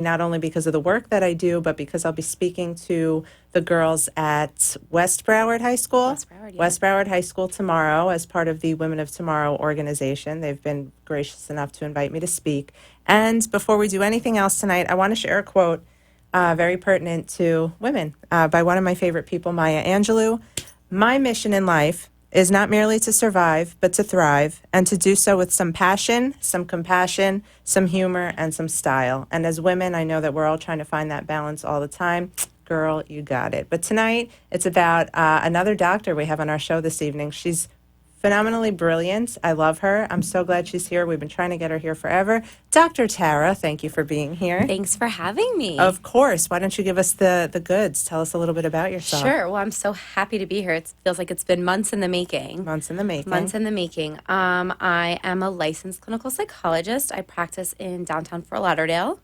not only because of the work that I do, but because I'll be speaking to the girls at West Broward High School. West Broward High School tomorrow as part of the Women of Tomorrow organization. They've been gracious enough to invite me to speak. And before we do anything else tonight, I want to share a quote very pertinent to women by one of my favorite people, Maya Angelou. My mission in life is not merely to survive, but to thrive, and to do so with some passion, some compassion, some humor, and some style. And as women, I know that we're all trying to find that balance all the time. Girl, you got it. But tonight, it's about another doctor we have on our show this evening. She's phenomenally brilliant. I love her. I'm so glad she's here. We've been trying to get her here forever. Dr. Tara, thank you for being here. Thanks for having me. Of course. Why don't you give us the goods? Tell us a little bit about yourself. Sure. Well, I'm so happy to be here. It feels like it's been months in the making. Months in the making. Months in the making. I am a licensed clinical psychologist. I practice in downtown Fort Lauderdale.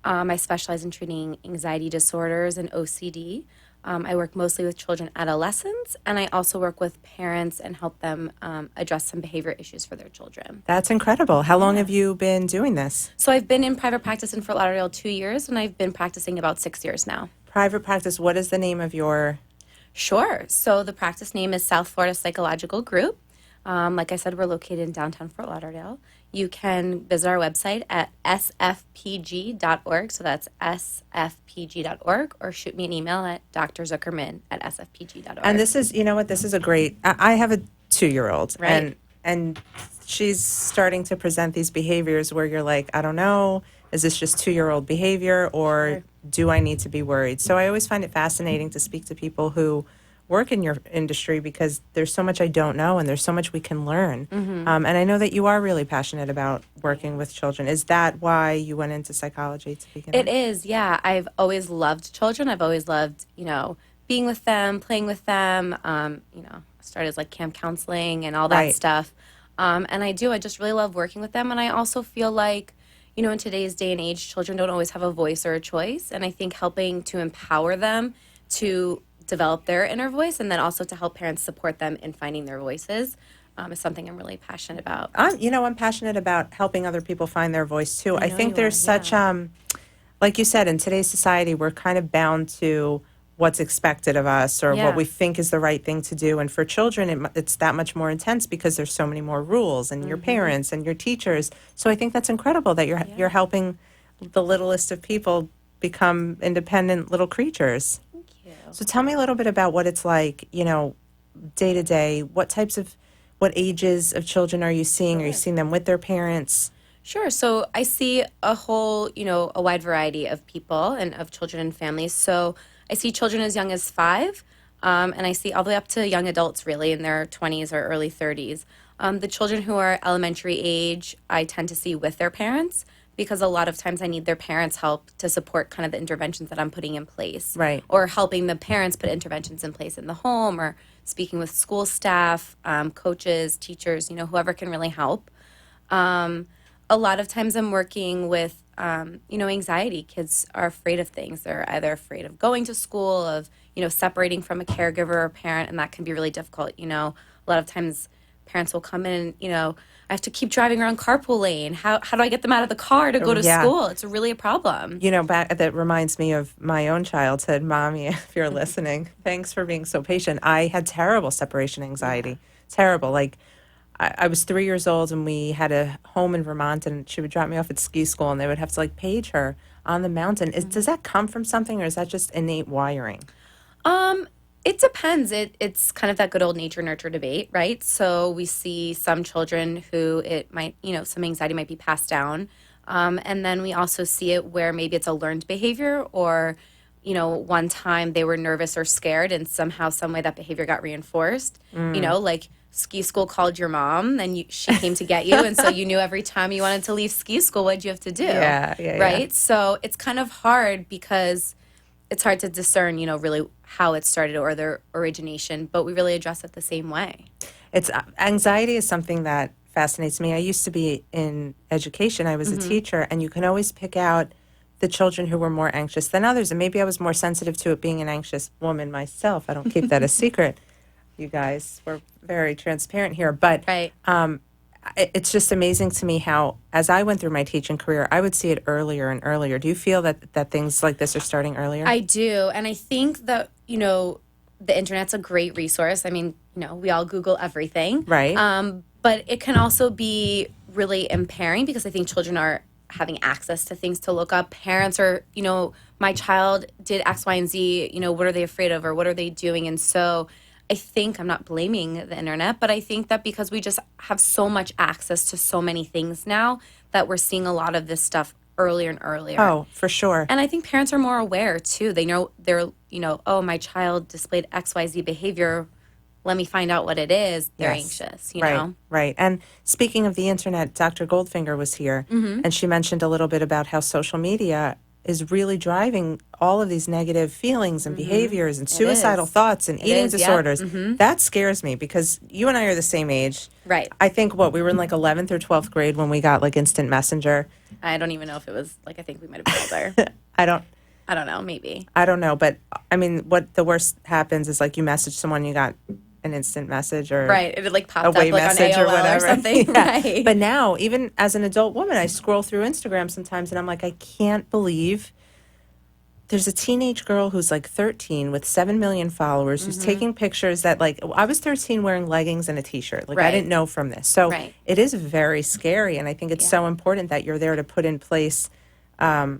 I specialize in treating anxiety disorders and OCD. I work mostly with children, adolescents, and I also work with parents and help them address some behavior issues for their children. That's incredible. How long have you been doing this? So I've been in private practice in Fort Lauderdale 2 years, and I've been practicing about 6 years now. Private practice, what is the name of your... Sure. So the practice name is South Florida Psychological Group. Like I said, we're located in downtown Fort Lauderdale. You can visit our website at sfpg.org. So that's sfpg.org, or shoot me an email at drzuckerman@sfpg.org. And this is, you know what, this is a great... I have a 2-year-old. Right. And she's starting to present these behaviors where you're like, I don't know, is this just 2-year-old behavior, or do I need to be worried? So I always find it fascinating to speak to people who work in your industry, because there's so much I don't know and there's so much we can learn. Mm-hmm. And I know that you are really passionate about working with children. Is that why you went into psychology to begin with? It is, yeah. I've always loved children. I've always loved, being with them, playing with them. I started as like camp counseling and all that Right. stuff. And I just really love working with them. And I also feel like, in today's day and age, children don't always have a voice or a choice. And I think helping to empower them to develop their inner voice, and then also to help parents support them in finding their voices, is something I'm really passionate about. I'm passionate about helping other people find their voice too. I think there's such, yeah. like you said, in today's society, we're kind of bound to what's expected of us, or Yeah. what we think is the right thing to do. And for children, it's that much more intense because there's so many more rules, and your parents and your teachers. So I think that's incredible that you're helping the littlest of people become independent little creatures. Thank you. So tell me a little bit about what it's like, day to day. What ages of children are you seeing? Are you seeing them with their parents? Sure. So I see a whole, a wide variety of people and of children and families. So I see children as young as 5, and I see all the way up to young adults, really, in their 20s or early 30s. The children who are elementary age, I tend to see with their parents, because a lot of times I need their parents' help to support kind of the interventions that I'm putting in place. Right. Or helping the parents put interventions in place in the home, or speaking with school staff, coaches, teachers, whoever can really help. A lot of times I'm working with, anxiety. Kids are afraid of things. They're either afraid of going to school, of, separating from a caregiver or parent, and that can be really difficult. A lot of times parents will come in and, I have to keep driving around carpool lane. How do I get them out of the car to go to school? It's really a problem. That reminds me of my own childhood. Mommy, if you're listening, thanks for being so patient. I had terrible separation anxiety. Yeah. Terrible. Like, I was 3 years old, and we had a home in Vermont, and she would drop me off at ski school, and they would have to page her on the mountain. Does that come from something, or is that just innate wiring? It depends. It's kind of that good old nature-nurture debate, right? So we see some children who it might, some anxiety might be passed down. And then we also see it where maybe it's a learned behavior, or, one time they were nervous or scared, and somehow, some way that behavior got reinforced. Like ski school called your mom, and she came to get you. And so you knew every time you wanted to leave ski school, what'd you have to do? Yeah. Right? So it's kind of hard, because it's hard to discern, really how it started or their origination, but we really address it the same way. Anxiety is something that fascinates me. I used to be in education. I was a teacher, and you can always pick out the children who were more anxious than others. And maybe I was more sensitive to it, being an anxious woman myself. I don't keep that a secret. You guys, we're very transparent here. But right. it's just amazing to me how, as I went through my teaching career, I would see it earlier and earlier. Do you feel that things like this are starting earlier? I do. And I think that, the internet's a great resource. I mean, we all Google everything. Right. But it can also be really impairing because I think children are having access to things to look up. Parents are, my child did X, Y, and Z, what are they afraid of or what are they doing? And so I think, I'm not blaming the internet, but I think that because we just have so much access to so many things now that we're seeing a lot of this stuff earlier and earlier. Oh, for sure. And I think parents are more aware too. They know oh, my child displayed XYZ behavior. Let me find out what it is. They're anxious, you know? Right. And speaking of the internet, Dr. Goldfinger was here, and she mentioned a little bit about how social media is really driving all of these negative feelings and behaviors and suicidal thoughts and eating disorders. That scares me because you and I are the same age. Right. I think we were in like 11th or 12th grade when we got like instant messenger. I don't even know if it was I think we might have been older. I don't know, maybe. I don't know, but I mean, what the worst happens is like you message someone, you got an instant message or it like popped up away like on message AOL or whatever. something. Right. But now, even as an adult woman, I scroll through Instagram sometimes and I'm like, I can't believe there's a teenage girl who's like 13 with 7 million followers who's taking pictures that like, I was 13 wearing leggings and a t-shirt. Like I didn't know from this. So it is very scary. And I think it's so important that you're there to put in place a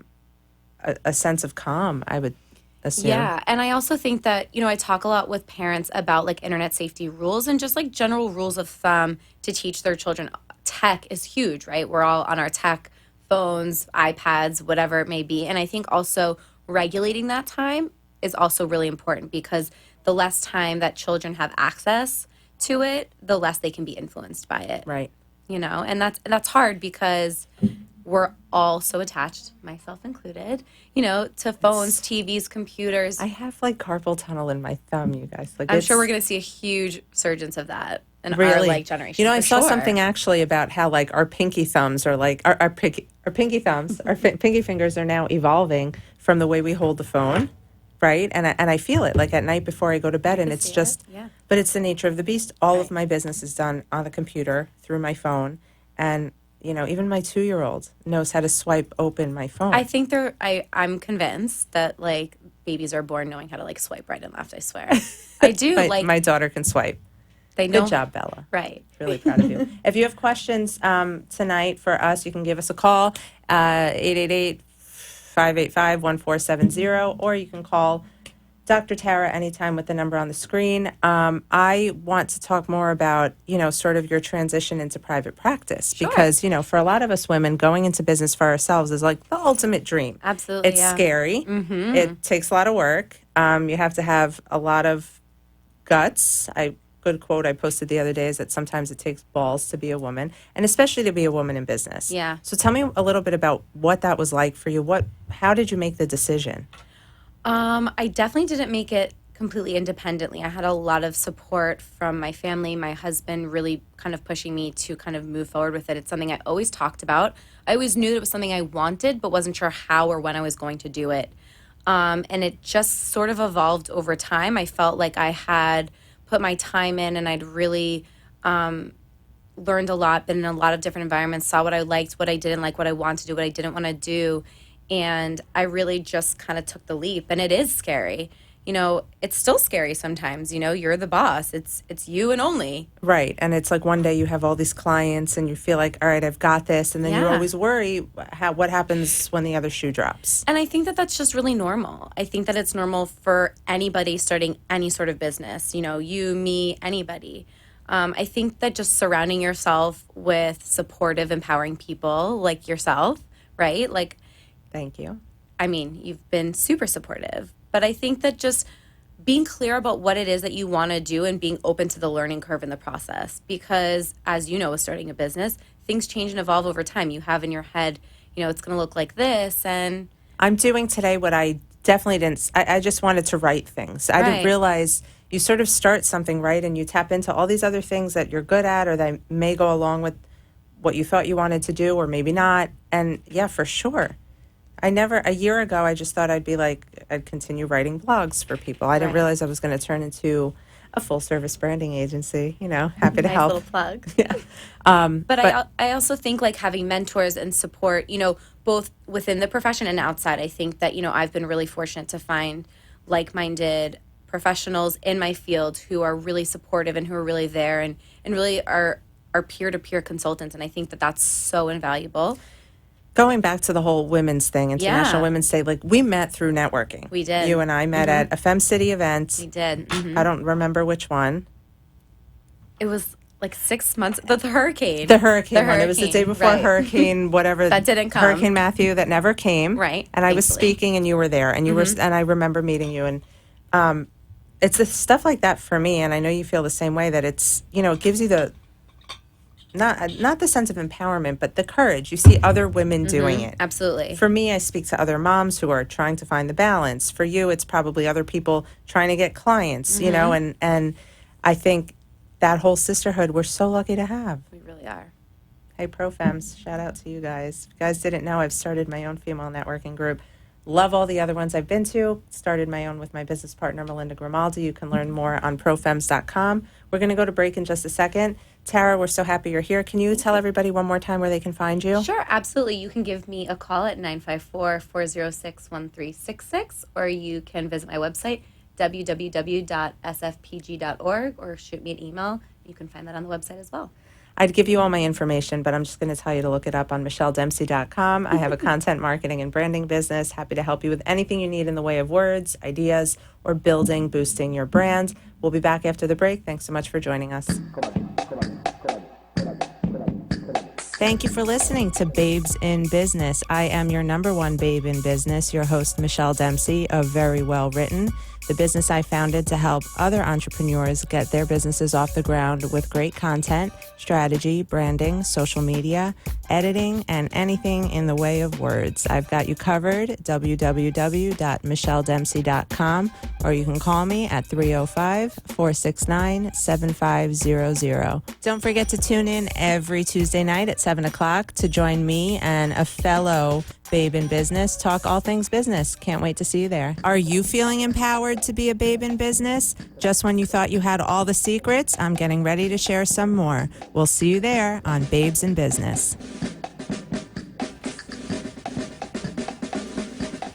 sense of calm, I would assume. Yeah. And I also think that, I talk a lot with parents about like internet safety rules and just like general rules of thumb to teach their children. Tech is huge, right? We're all on our tech phones, iPads, whatever it may be. And I think also regulating that time is also really important because the less time that children have access to it, the less they can be influenced by it. Right. And that's hard because we're all so attached, myself included, to phones, TVs, computers. I have like carpal tunnel in my thumb, you guys. Like I'm sure we're going to see a huge surgence of that in really? our like generation. I saw something actually about how like our pinky thumbs are like our pinky thumbs, our pinky fingers are now evolving from the way we hold the phone, right? And I feel it like at night before I go to bed, and it's just, but it's the nature of the beast. All of my business is done on the computer through my phone, and even my 2-year-old knows how to swipe open my phone. I think I'm convinced that like babies are born knowing how to like swipe right and left. I swear, I do. My daughter can swipe. They know. Good job, Bella. Right. Really proud of you. If you have questions tonight for us, you can give us a call, 888-585-1470, or you can call Dr. Tara anytime with the number on the screen. I want to talk more about, sort of your transition into private practice because, for a lot of us women, going into business for ourselves is like the ultimate dream. Absolutely. It's scary. It takes a lot of work. You have to have a lot of guts. Good quote I posted the other day is that sometimes it takes balls to be a woman, and especially to be a woman in business. Yeah. So tell me a little bit about what that was like for you. How did you make the decision? I definitely didn't make it completely independently. I had a lot of support from my family, my husband really kind of pushing me to kind of move forward with it. It's something I always talked about. I always knew that it was something I wanted, but wasn't sure how or when I was going to do it. And it just sort of evolved over time. I felt like I had put my time in and I'd really learned a lot, been in a lot of different environments, saw what I liked, what I didn't like, what I wanted to do, what I didn't want to do. And I really just kind of took the leap. And it is scary. It's still scary sometimes. You're the boss. It's you and only. Right. And it's like one day you have all these clients and you feel like, all right, I've got this. And then you always worry what happens when the other shoe drops. And I think that that's just really normal. I think that it's normal for anybody starting any sort of business. You, me, anybody. I think that just surrounding yourself with supportive, empowering people like yourself, right? Like, thank you. I mean, you've been super supportive. But I think that just being clear about what it is that you want to do and being open to the learning curve in the process. Because as you know, with starting a business, things change and evolve over time. You have in your head, it's going to look like this. And I'm doing today what I definitely didn't. I just wanted to write things. I didn't realize you sort of start something, right? And you tap into all these other things that you're good at or that may go along with what you thought you wanted to do or maybe not. And yeah, for sure. A year ago, I just thought I'd continue writing blogs for people. I didn't realize I was going to turn into a full-service branding agency. Happy to Nice help. little plug. Yeah. But I also think like having mentors and support, both within the profession and outside. I think that, I've been really fortunate to find like-minded professionals in my field who are really supportive and who are really there and really are peer-to-peer consultants. And I think that that's so invaluable. Going back to the whole women's thing, International Yeah. Women's Day, like we met through networking. We did. You and I met at a Fem City event. We did. I don't remember which one. It was like 6 months, the hurricane. The hurricane one. It was the day before right. Hurricane, whatever. That didn't come. Hurricane Matthew that never came. Right, And I was thankfully. speaking and you were there. And you were, and I remember meeting you. And it's the stuff like that for me. And I know you feel the same way, that it's, it gives you the, not the sense of empowerment, but the courage. You see other women doing it. Absolutely. For me, I speak to other moms who are trying to find the balance. For you, it's probably other people trying to get clients, and I think that whole sisterhood we're so lucky to have. We really are. Hey, ProFems, shout out to you guys. If you guys didn't know, I've started my own female networking group. Love all the other ones I've been to. Started my own with my business partner, Melinda Grimaldi. You can learn more on profems.com. We're going to go to break in just a second. Tara, we're so happy you're here. Can you tell everybody one more time where they can find you? Sure, absolutely. You can give me a call at 954-406-1366, or you can visit my website, www.sfpg.org, or shoot me an email. You can find that on the website as well. I'd give you all my information, but I'm just going to tell you to look it up on michelledempsey.com. I have a content marketing and branding business. Happy to help you with anything you need in the way of words, ideas, or boosting your brand. We'll be back after the break. Thanks so much for joining us. Thank you for listening to Babes in Business. I am your number one babe in business, your host, Michelle Dempsey of Very Well Written, the business I founded to help other entrepreneurs get their businesses off the ground with great content, strategy, branding, social media, editing, and anything in the way of words. I've got you covered, www.michelledempsey.com, or you can call me at 305-469-7500. Don't forget to tune in every Tuesday night at 7 o'clock to join me and a fellow babe in business talk all things business. Can't wait to see you there. Are you feeling empowered to be a babe in business? Just when you thought you had all the secrets, I'm getting ready to share some more. We'll see you there on Babes in Business.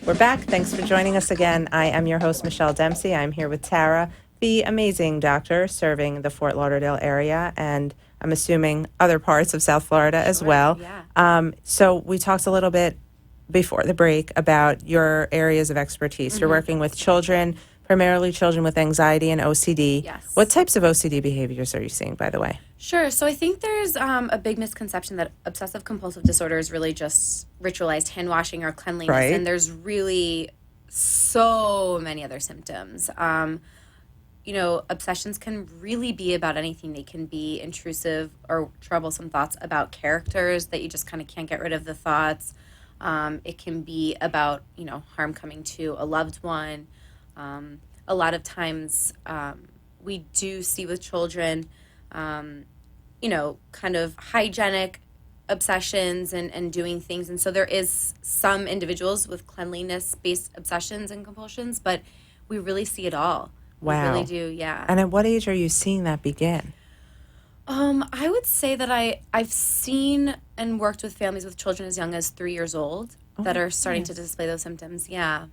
We're back. Thanks for joining us again. I am your host, Michelle Dempsey. I'm here with Tara, the amazing doctor serving the Fort Lauderdale area, and I'm assuming other parts of South Florida as well. Yeah. So we talked a little bit before the break about your areas of expertise. You're working with children, primarily children with anxiety and OCD. Yes. What types of OCD behaviors are you seeing, by the way? Sure. So I think there's a big misconception that obsessive compulsive disorder is really just ritualized hand washing or cleanliness. Right. And there's really so many other symptoms. Obsessions can really be about anything. They can be intrusive or troublesome thoughts about characters that you just kind of can't get rid of the thoughts. It can be about, harm coming to a loved one. A lot of times we do see with children, kind of hygienic obsessions and doing things. And so there is some individuals with cleanliness-based obsessions and compulsions, but we really see it all. Wow. We really do, yeah. And at what age are you seeing that begin? I would say that I've seen and worked with families with children as young as 3 years old that are starting to display those symptoms. Yeah.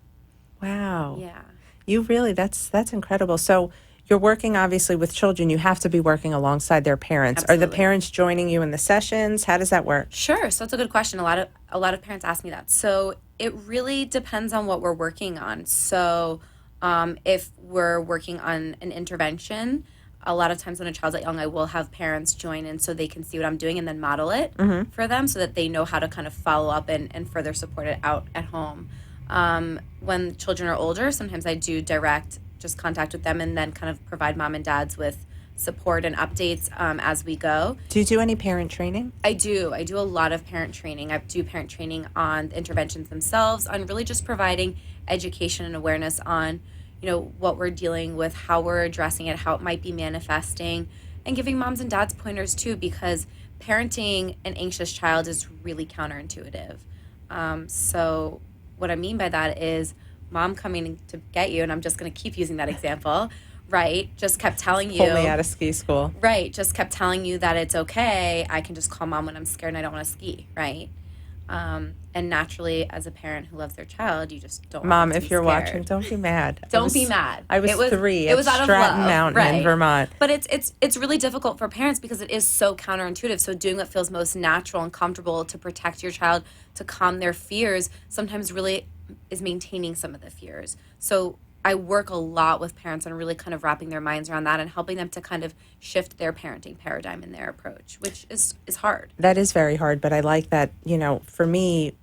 Wow. Yeah. You really, that's incredible. So you're working obviously with children. You have to be working alongside their parents. Absolutely. Are the parents joining you in the sessions? How does that work? Sure. So that's a good question. A lot of parents ask me that. So it really depends on what we're working on. So if we're working on an intervention, a lot of times when a child's that young, I will have parents join in so they can see what I'm doing and then model it for them so that they know how to kind of follow up and further support it out at home. When children are older, sometimes I do direct just contact with them and then kind of provide mom and dads with support and updates as we go. Do you do any parent training? I do. I do a lot of parent training. I do parent training on the interventions themselves, on really just providing education and awareness on, what we're dealing with, how we're addressing it, how it might be manifesting, and giving moms and dads pointers too, because parenting an anxious child is really counterintuitive. So what I mean by that is mom coming to get you, and I'm just going to keep using that example, right, just kept telling you. Pull me out of ski school. Right, just kept telling you that it's okay. I can just call mom when I'm scared and I don't want to ski, right? And naturally, as a parent who loves their child, you just don't want Mom, them to if be you're scared. watching, don't be mad. Don't be mad. I was 3 at out of Stratton love, Mountain in right. Vermont. But it's really difficult for parents because it is so counterintuitive. So doing what feels most natural and comfortable to protect your child, to calm their fears, sometimes really is maintaining some of the fears. So I work a lot with parents on really kind of wrapping their minds around that and helping them to kind of shift their parenting paradigm and their approach, which is hard. That is very hard, but I like that, for me,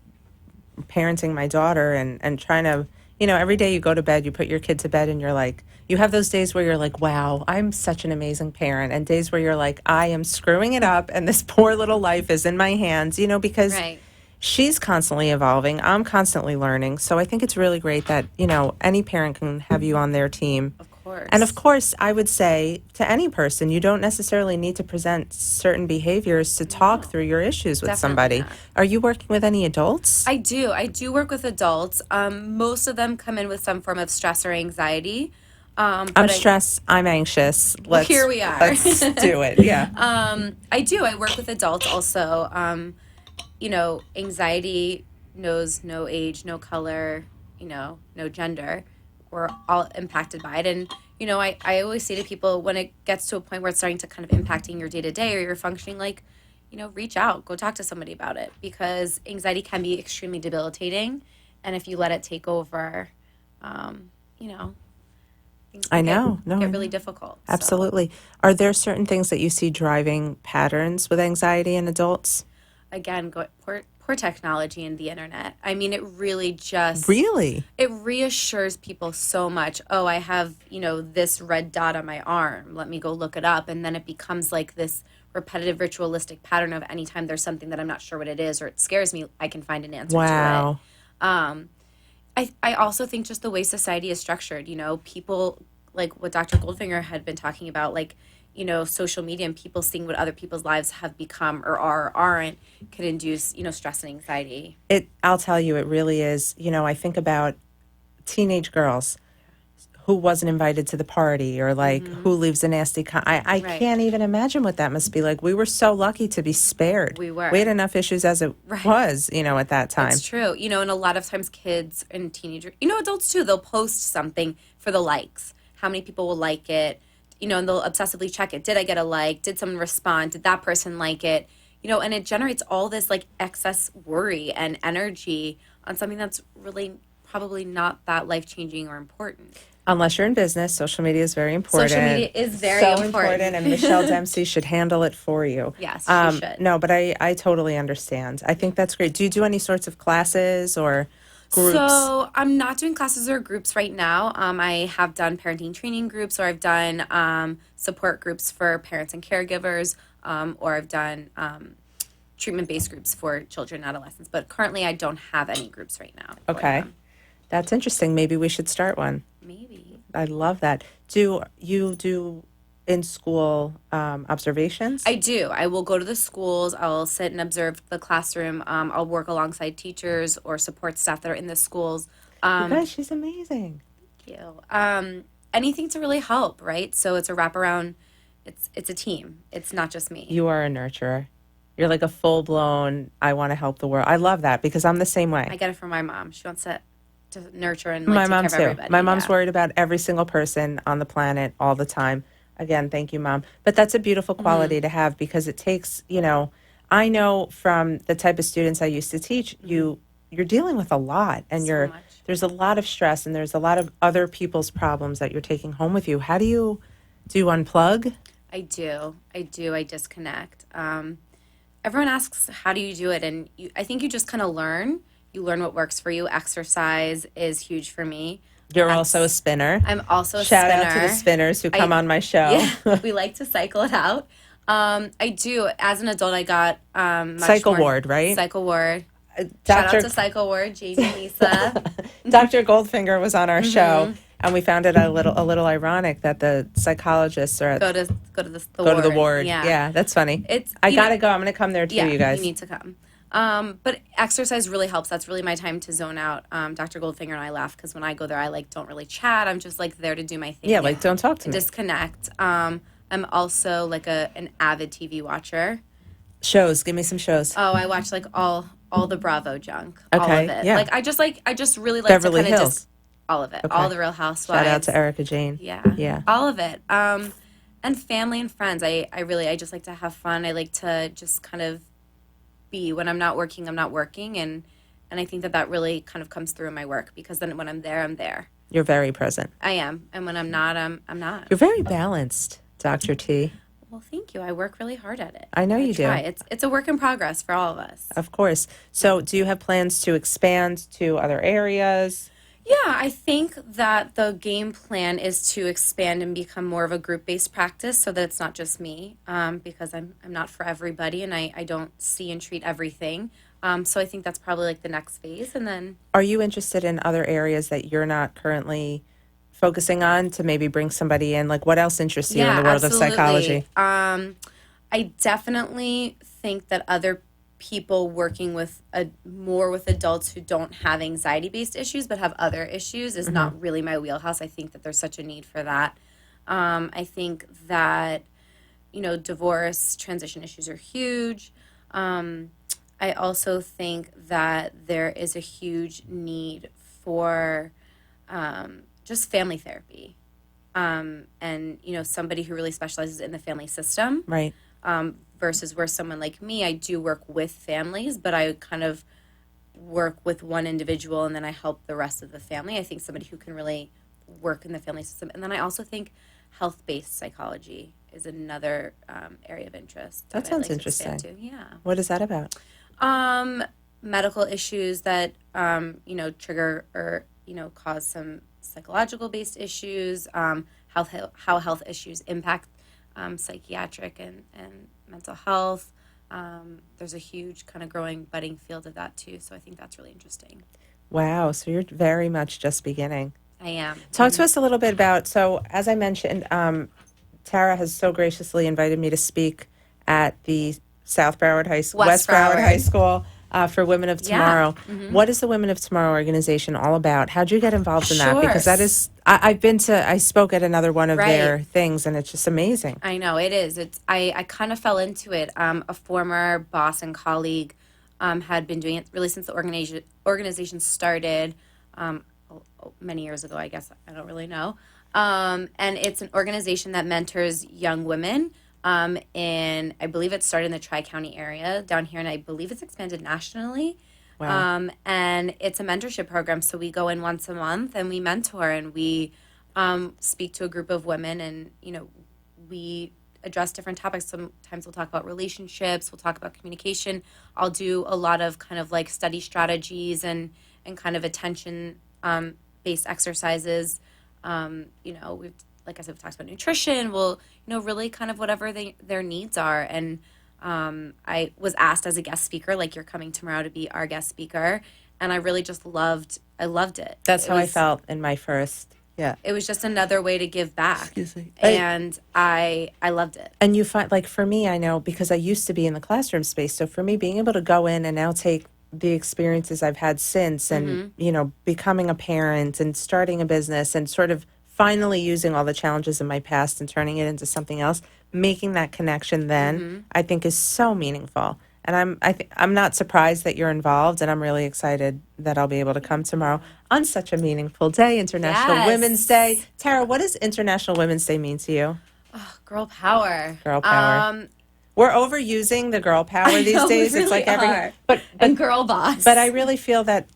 parenting my daughter and trying to, every day you go to bed, you put your kid to bed and you're like, you have those days where you're like, wow, I'm such an amazing parent. And days where you're like, I am screwing it up and this poor little life is in my hands, because Right. she's constantly evolving. I'm constantly learning. So I think it's really great that, any parent can have you on their team. Of course. And of course, I would say to any person, you don't necessarily need to present certain behaviors to talk through your issues with Definitely somebody. not. Are you working with any adults? I do work with adults. Most of them come in with some form of stress or anxiety. I'm stressed. I'm anxious. Here we are. Let's do it. Yeah. I do. I work with adults also. Anxiety knows no age, no color, no gender. We're all impacted by it. And, I always say to people when it gets to a point where it's starting to kind of impacting your day to day or your functioning, like, reach out, go talk to somebody about it because anxiety can be extremely debilitating. And if you let it take over, things I can know. No, I get know. really difficult. So, Absolutely. Are there certain things that you see driving patterns with anxiety in adults? again, poor technology and the internet. I mean, it really just Really? it reassures people so much. Oh, I have, this red dot on my arm. Let me go look it up. And then it becomes like this repetitive ritualistic pattern of anytime there's something that I'm not sure what it is or it scares me, I can find an answer Wow. to it. I also think just the way society is structured, people like what Dr. Goldfinger had been talking about, like, social media and people seeing what other people's lives have become or are or aren't can induce, stress and anxiety. I'll tell you, it really is. I think about teenage girls who wasn't invited to the party or like who leaves a nasty I Right. can't even imagine what that must be like. We were so lucky to be spared. We were. We had enough issues as it was, at that time. It's true. And a lot of times kids and teenagers, adults too, they'll post something for the likes. How many people will like it? And they'll obsessively check it. Did I get a like? Did someone respond? Did that person like it? And it generates all this like excess worry and energy on something that's really probably not that life-changing or important. Unless you're in business, social media is very important. Social media is very so important. and Michelle Dempsey should handle it for you. Yes, she should. No, but I totally understand. I think that's great. Do you do any sorts of classes or groups? So I'm not doing classes or groups right now. I have done parenting training groups, or I've done support groups for parents and caregivers, or I've done treatment-based groups for children and adolescents. But currently, I don't have any groups right now. Okay. That's interesting. Maybe we should start one. Maybe. I love that. Do you do in-school observations? I do. I will go to the schools. I'll sit and observe the classroom. I'll work alongside teachers or support staff that are in the schools. You guys, she's amazing. Thank you. Anything to really help, right? So it's a wraparound. It's a team. It's not just me. You are a nurturer. You're like a full-blown, I want to help the world. I love that because I'm the same way. I get it from my mom. She wants to nurture and My take mom care of too. everybody. My mom's Yeah. worried about every single person on the planet all the time. Again, thank you, Mom. But that's a beautiful quality to have because it takes, I know from the type of students I used to teach, you're dealing with a lot and So much. there's a lot of stress and there's a lot of other people's problems that you're taking home with you. How do you unplug? I do. I disconnect. Everyone asks, how do you do it? And I think you just kind of learn. You learn what works for you. Exercise is huge for me. You're also a spinner. I'm also a Shout spinner. out to the spinners who come on my show. Yeah, we like to cycle it out. I do. As an adult, I got much Cycle more- Ward, right? Cycle Ward. Shout out Dr. to Cycle Ward, Jamie, Lisa. Dr. Goldfinger was on our show, and we found it a little ironic that the psychologists are at go to the go to the ward. Yeah. That's funny. It's I you know- gotta go. I'm gonna come there too, Yeah, you guys. you need to come. But exercise really helps. That's really my time to zone out. Dr. Goldfinger and I laugh because when I go there, I like don't really chat. I'm just like there to do my thing. Yeah, like don't talk to me. Disconnect. I'm also like an avid TV watcher. Shows. Give me some shows. Oh, I watch like all the Bravo junk, all Okay, of it. yeah. Like I just really like Beverly to kind of Hills. just all of it, Okay. all the Real Housewives. Shout out to Erica Jane. Yeah, Yeah. all of it. And family and friends. I just like to have fun. I like to just kind of be when I'm not working, I'm not working, and I think that really kind of comes through in my work because then when I'm there, I'm there. You're very present. I am, and when I'm not, I'm not. You're very balanced, Dr. T. Well, thank you. I work really hard at it. I know you do. Try. It's a work in progress for all of us. Of course. So, do you have plans to expand to other areas? Yeah, I think that the game plan is to expand and become more of a group-based practice so that it's not just me, because I'm not for everybody and I don't see and treat everything. So I think that's probably like the next phase. And then Are you interested in other areas that you're not currently focusing on to maybe bring somebody in? Like, what else interests you in the world of psychology? I definitely think that other people working with more with adults who don't have anxiety-based issues but have other issues is not really my wheelhouse. I think that there's such a need for that. I think that, divorce, transition issues are huge. I also think that there is a huge need for just family therapy. And, somebody who really specializes in the family system. Right. Versus where someone like me, I do work with families, but I kind of work with one individual and then I help the rest of the family. I think somebody who can really work in the family system. And then I also think health-based psychology is another area of interest. That I'd sounds like to interesting. expand to. Yeah. What is that about? Medical issues that, trigger or, cause some psychological-based issues, how health issues impact psychiatric and mental health. There's a huge kind of growing, budding field of that too. So I think that's really interesting. Wow. So you're very much just beginning. I am. Talk to us a little bit about, so as I mentioned, Tara has so graciously invited me to speak at the South Broward High School, West Broward High School for Women of Tomorrow. What is the Women of Tomorrow organization all about? How'd you get involved in that? Because that is, I spoke at another one of their things and it's just amazing. I know, it is. I kind of fell into it. A former boss and colleague had been doing it really since the organization started many years ago, I guess. I don't really know. And it's an organization that mentors young women I believe it started in the Tri-County area down here, and I believe it's expanded nationally. Wow. And it's a mentorship program. So we go in once a month and we mentor and we speak to a group of women and, we address different topics. Sometimes we'll talk about relationships, we'll talk about communication. I'll do a lot of kind of like study strategies and kind of attention based exercises. We've, like I said, we've talked about nutrition. We'll, really kind of whatever their needs are. And I was asked as a guest speaker, like you're coming tomorrow to be our guest speaker. And I really just loved it. That's how I felt in my first. Yeah. It was just another way to give back. Excuse me. And I loved it. And you find, like for me, I know because I used to be in the classroom space. So for me, being able to go in and now take the experiences I've had since and, becoming a parent and starting a business and sort of finally using all the challenges in my past and turning it into something else, making that connection then, I think is so meaningful. And I'm not surprised that you're involved, and I'm really excited that I'll be able to come tomorrow on such a meaningful day, International Women's Day. Tara, what does International Women's Day mean to you? Oh, girl power. Girl power. We're overusing the girl power these days. Really it's like are. but and girl boss. But I really feel that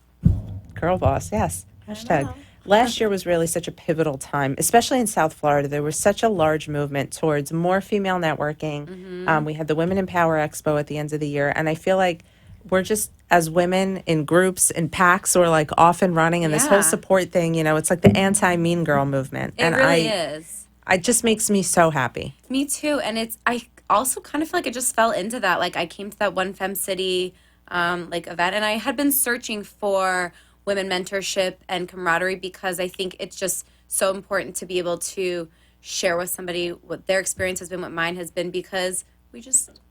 girl boss, yes. Hashtag. Last year was really such a pivotal time, especially in South Florida. There was such a large movement towards more female networking. We had the Women in Power Expo at the end of the year, and I feel like we're just, as women in groups, in packs, we're like off and running, and this whole support thing, it's like the anti-mean girl movement. It really is. It just makes me so happy. Me too, and I also kind of feel like I just fell into that. Like I came to that One Femme City event, and I had been searching for women mentorship and camaraderie because I think it's just so important to be able to share with somebody what their experience has been, what mine has been, because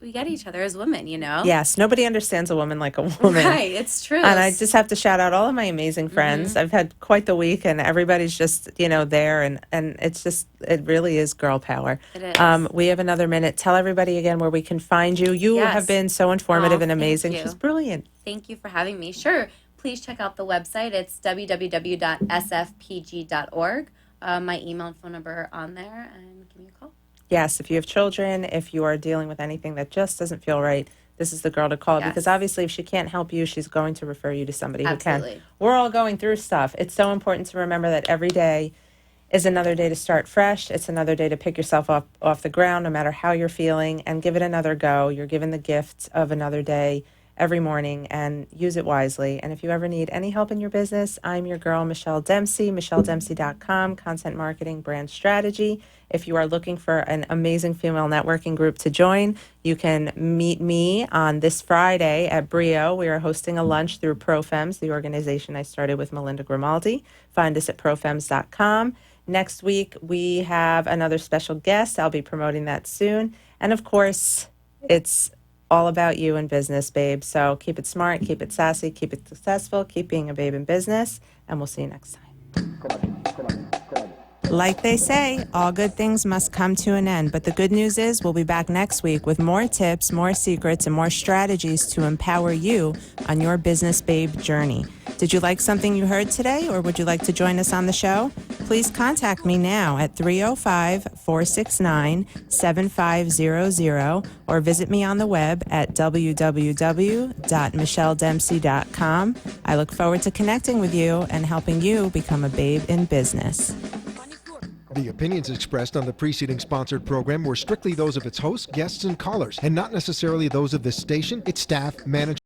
we get each other as women, you know? Yes, nobody understands a woman like a woman. Right, it's true. And I just have to shout out all of my amazing friends. I've had quite the week, and everybody's just, there, and it's just, it really is girl power. It is. We have another minute. Tell everybody again where we can find you. You Yes. have been so informative and Thank amazing. you. She's brilliant. Thank you for having me. Sure. Please check out the website. It's www.sfpg.org. My email and phone number are on there, and give me a call. Yes, if you have children, if you are dealing with anything that just doesn't feel right, this is the girl to call, Yes. because obviously if she can't help you, she's going to refer you to somebody who can. Absolutely. We're all going through stuff. It's so important to remember that every day is another day to start fresh. It's another day to pick yourself up off the ground, no matter how you're feeling, and give it another go. You're given the gift of another day every morning, and use it wisely. And if you ever need any help in your business, I'm your girl, Michelle Dempsey, michelledempsey.com, content marketing, brand strategy. If you are looking for an amazing female networking group to join, you can meet me on this Friday at Brio. We are hosting a lunch through ProFems, the organization I started with Melinda Grimaldi. Find us at profems.com. Next week, we have another special guest. I'll be promoting that soon. And of course, it's all about you in business, babe. So keep it smart, keep it sassy, keep it successful, keep being a babe in business, and we'll see you next time. Like they say, all good things must come to an end. But the good news is we'll be back next week with more tips, more secrets, and more strategies to empower you on your business babe journey. Did you like something you heard today, or would you like to join us on the show? Please contact me now at 305-469-7500 or visit me on the web at www.michelledempsey.com. I look forward to connecting with you and helping you become a babe in business. The opinions expressed on the preceding sponsored program were strictly those of its hosts, guests, and callers, and not necessarily those of this station, its staff, management,